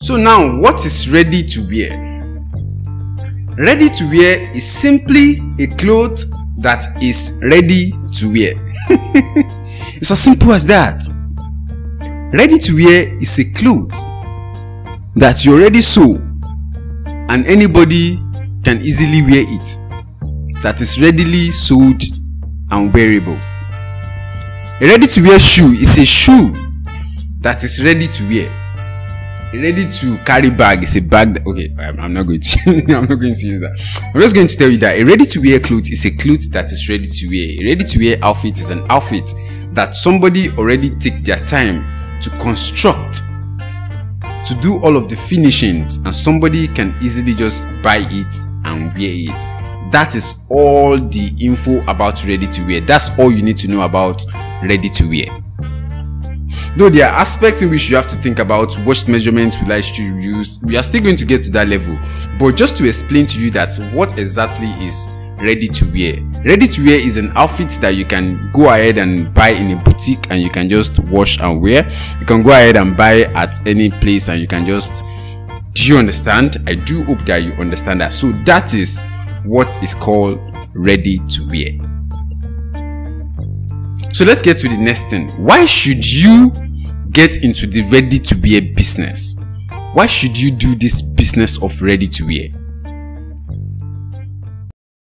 So now, what is ready to wear? Ready to wear is simply a cloth that is ready to wear. It's as simple as that. Ready to wear is a cloth that you already sew and anybody can easily wear it, that is readily sewed and wearable. A ready to wear shoe is a shoe that is ready to wear. A ready to carry bag is a bag that, okay, I'm not going to I'm not going to use that. I'm just going to tell you that a ready to wear cloth is a cloth that is ready to wear. A ready to wear outfit is an outfit that somebody already take their time to construct, to do all of the finishings, and somebody can easily just buy it and wear it. That is all the info about ready to wear. That's all you need to know about ready to wear. Though there are aspects in which you have to think about what measurements will I use, we are still going to get to that level. But just to explain to you that what exactly is ready to wear. Ready to wear is an outfit that you can go ahead and buy in a boutique and you can just wash and wear. You can go ahead and buy at any place and you can just, do you understand? I do hope that you understand that. So that is what is called ready to wear. So let's get to the next thing. Why should you get into the ready to wear business? Why should you do this business of ready to wear?